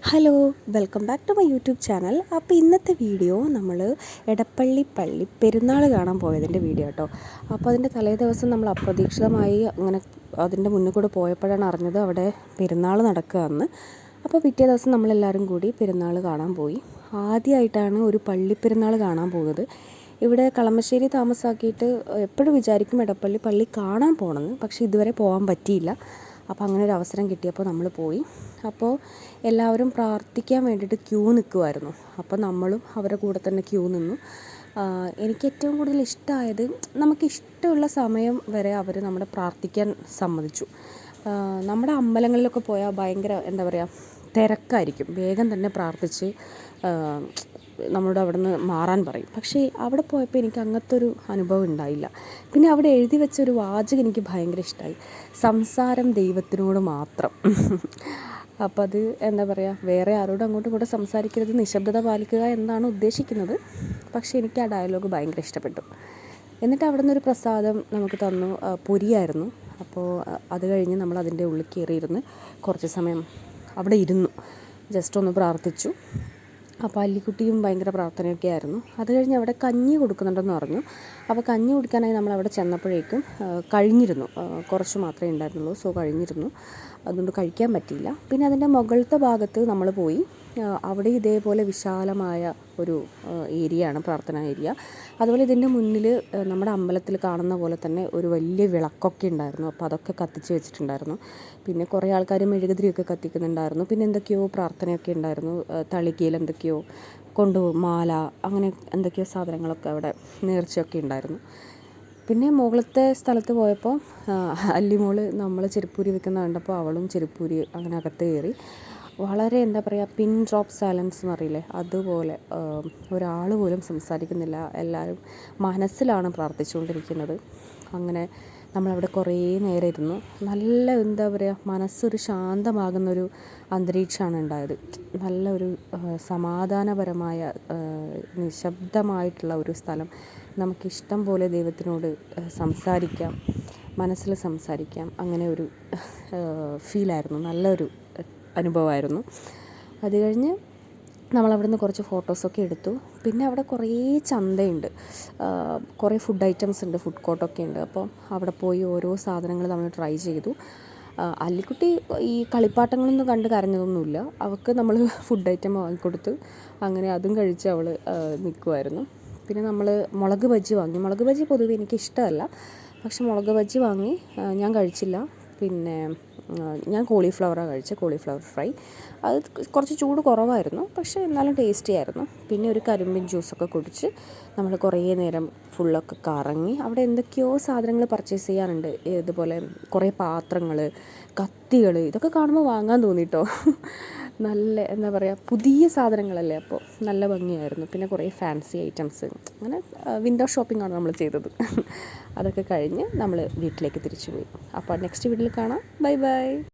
Hello, welcome back to my YouTube channel. അപ്പോൾ ഇന്നത്തെ video നമ്മൾ എടപ്പള്ളി പള്ളി പെരുന്നാൾ കാണാൻ പോയതിൻ്റെ വീഡിയോ കേട്ടോ. അപ്പോൾ അതിൻ്റെ തലേ ദിവസം നമ്മൾ അപ്രതീക്ഷിതമായി അങ്ങനെ അതിൻ്റെ മുന്നിൽ കൂടെ പോയപ്പോഴാണ് അറിഞ്ഞത് അവിടെ പെരുന്നാൾ നടക്കുകയെന്ന്. അപ്പോൾ പിറ്റേ ദിവസം നമ്മളെല്ലാവരും കൂടി പെരുന്നാൾ കാണാൻ പോയി. ആദ്യമായിട്ടാണ് ഒരു പള്ളി പെരുന്നാൾ കാണാൻ പോകുന്നത്. ഇവിടെ കളമശ്ശേരി താമസാക്കിയിട്ട് എപ്പോഴും വിചാരിക്കും എടപ്പള്ളി പള്ളി കാണാൻ പോകണമെന്ന്, പക്ഷേ ഇതുവരെ പോകാൻ പറ്റിയില്ല. അപ്പോൾ അങ്ങനെ ഒരു അവസരം കിട്ടിയപ്പോൾ നമ്മൾ പോയി. അപ്പോൾ എല്ലാവരും പ്രാർത്ഥിക്കാൻ വേണ്ടിയിട്ട് ക്യൂ നിൽക്കുമായിരുന്നു. അപ്പോൾ നമ്മളും അവരുടെ കൂടെ തന്നെ ക്യൂ നിന്നു. എനിക്ക് ഏറ്റവും കൂടുതൽ ഇഷ്ടമായത് നമുക്കിഷ്ടമുള്ള സമയം വരെ അവർ നമ്മളെ പ്രാർത്ഥിക്കാൻ സമ്മതിച്ചു. നമ്മുടെ അമ്പലങ്ങളിലൊക്കെ പോയാൽ ഭയങ്കര എന്താ പറയുക തിരക്കായിരിക്കും, വേഗം തന്നെ പ്രാർത്ഥിച്ച് നമ്മളോട് അവിടെ നിന്ന് മാറാൻ പറയും. പക്ഷേ അവിടെ പോയപ്പോൾ എനിക്ക് അങ്ങനത്തെ ഒരു അനുഭവം ഉണ്ടായില്ല. പിന്നെ അവിടെ എഴുതി വെച്ചൊരു വാചകം എനിക്ക് ഭയങ്കര ഇഷ്ടമായി, സംസാരം ദൈവത്തിനോട് മാത്രം. അപ്പോൾ അത് എന്താ പറയുക, വേറെ ആരോടും അങ്ങോട്ടും ഇങ്ങോട്ടും സംസാരിക്കരുത്, നിശബ്ദത പാലിക്കുക എന്നാണ് ഉദ്ദേശിക്കുന്നത്. പക്ഷേ എനിക്ക് ആ ഡയലോഗ് ഭയങ്കര ഇഷ്ടപ്പെട്ടു. എന്നിട്ട് അവിടെ നിന്നൊരു പ്രസാദം നമുക്ക് തന്നു, പൊരിയായിരുന്നു. അപ്പോൾ അത് കഴിഞ്ഞ് നമ്മൾ അതിൻ്റെ ഉള്ളിൽ കയറിയിരുന്ന് കുറച്ച് സമയം അവിടെ ഇരുന്നു, ജസ്റ്റ് ഒന്ന് പ്രാർത്ഥിച്ചു. അപ്പോൾ അല്ലിക്കുട്ടിയും ഭയങ്കര പ്രാർത്ഥനയൊക്കെ ആയിരുന്നു. അത് കഴിഞ്ഞ് അവിടെ കഞ്ഞി കൊടുക്കുന്നുണ്ടെന്ന് പറഞ്ഞു. അപ്പോൾ കഞ്ഞി കുടിക്കാനായി നമ്മളവിടെ ചെന്നപ്പോഴേക്കും കഴിഞ്ഞിരുന്നു, കുറച്ച് മാത്രമേ ഉണ്ടായിരുന്നുള്ളൂ. സോ കഴിഞ്ഞിരുന്നു, അതുകൊണ്ട് കഴിക്കാൻ പറ്റിയില്ല. പിന്നെ അതിൻ്റെ മുകളിലത്തെ ഭാഗത്ത് നമ്മൾ പോയി. അവിടെ ഇതേപോലെ വിശാലമായ ഒരു ഏരിയയാണ്, പ്രാർത്ഥനാ ഏരിയ. അതുപോലെ ഇതിൻ്റെ മുന്നിൽ നമ്മുടെ അമ്പലത്തിൽ കാണുന്ന പോലെ തന്നെ ഒരു വലിയ വിളക്കൊക്കെ ഉണ്ടായിരുന്നു. അപ്പോൾ അതൊക്കെ കത്തിച്ച് വെച്ചിട്ടുണ്ടായിരുന്നു. പിന്നെ കുറേ ആൾക്കാർ മെഴുകുതിരിയൊക്കെ കത്തിക്കുന്നുണ്ടായിരുന്നു. പിന്നെ എന്തൊക്കെയോ പ്രാർത്ഥനയൊക്കെ ഉണ്ടായിരുന്നു. തളികയിൽ എന്തൊക്കെയോ കൊണ്ടുപോകും, മാല, അങ്ങനെ എന്തൊക്കെയോ സാധനങ്ങളൊക്കെ അവിടെ നേർച്ചയൊക്കെ ഉണ്ടായിരുന്നു. പിന്നെ മുകളിലത്തെ സ്ഥലത്ത് പോയപ്പോൾ അല്ലിമോള് നമ്മൾ ചെരുപ്പൂരി വെക്കുന്ന കണ്ടപ്പോൾ അവളും ചെരുപ്പൂരി അങ്ങനെ അകത്ത് കയറി. വളരെ എന്താ പറയുക, പിൻ ഡ്രോപ്പ് സൈലൻസ് എന്ന് അറിയില്ലേ, അതുപോലെ ഒരാൾ പോലും സംസാരിക്കുന്നില്ല, എല്ലാവരും മനസ്സിലാണ് പ്രാർത്ഥിച്ചുകൊണ്ടിരിക്കുന്നത്. അങ്ങനെ നമ്മളവിടെ കുറേ നേരം ഇരുന്നു. നല്ല എന്താ പറയുക, മനസ്സൊരു ശാന്തമാകുന്നൊരു അന്തരീക്ഷമാണ് ഉണ്ടായത്. നല്ലൊരു സമാധാനപരമായ നിശബ്ദമായിട്ടുള്ള ഒരു സ്ഥലം. നമുക്കിഷ്ടം പോലെ ദൈവത്തിനോട് സംസാരിക്കാം, മനസ്സിൽ സംസാരിക്കാം. അങ്ങനെ ഒരു ഫീലായിരുന്നു, നല്ലൊരു അനുഭവമായിരുന്നു. അത് കഴിഞ്ഞ് നമ്മളവിടെ നിന്ന് കുറച്ച് ഫോട്ടോസൊക്കെ എടുത്തു. പിന്നെ അവിടെ കുറേ ചന്തയുണ്ട്, കുറേ ഫുഡ് ഐറ്റംസ് ഉണ്ട്, ഫുഡ് കോർട്ടൊക്കെ ഉണ്ട്. അപ്പോൾ അവിടെ പോയി ഓരോ സാധനങ്ങൾ നമ്മൾ ട്രൈ ചെയ്തു. അല്ലിക്കുട്ടി ഈ കളിപ്പാട്ടങ്ങളൊന്നും കണ്ട് കരഞ്ഞതൊന്നുമില്ല. അവൾക്ക് നമ്മൾ ഫുഡ് ഐറ്റം വാങ്ങിക്കൊടുത്ത് അങ്ങനെ അതും കഴിച്ച് അവൾ നിൽക്കുമായിരുന്നു. പിന്നെ നമ്മൾ മുളക് ബജ്ജി വാങ്ങി. മുളക് ബജ്ജി പൊതുവെ എനിക്ക് ഇഷ്ടമല്ല, പക്ഷെ മുളക് ബജ്ജി വാങ്ങി, ഞാൻ കഴിച്ചില്ല. പിന്നെ ഞാൻ കോളിഫ്ലവറാണ് കഴിച്ചത്, കോളിഫ്ലവർ ഫ്രൈ. അത് കുറച്ച് ചൂട് കുറവായിരുന്നു, പക്ഷേ എന്നാലും ടേസ്റ്റി ആയിരുന്നു. പിന്നെ ഒരു കരിമ്പിൻ ജ്യൂസൊക്കെ കുടിച്ച് നമ്മൾ കുറേ നേരം ഫുള്ളൊക്കെ കറങ്ങി. അവിടെ എന്തൊക്കെയോ സാധനങ്ങൾ പർച്ചേസ് ചെയ്യാനുണ്ട്, ഇതുപോലെ കുറേ പാത്രങ്ങൾ, കത്തികൾ, ഇതൊക്കെ കാണുമ്പോൾ വാങ്ങാൻ തോന്നിട്ടോ. നല്ല എന്താ പറയുക, പുതിയ സാധനങ്ങളല്ലേ, അപ്പോൾ നല്ല ഭംഗിയായിരുന്നു. പിന്നെ കുറേ ഫാൻസി ഐറ്റംസ്, അങ്ങനെ വിൻഡോ ഷോപ്പിംഗാണ് നമ്മൾ ചെയ്തത്. അതൊക്കെ കഴിഞ്ഞ് നമ്മൾ വീട്ടിലേക്ക് തിരിച്ചു പോയി. അപ്പോൾ നെക്സ്റ്റ് വീഡിയോയിൽ കാണാം. Bye bye.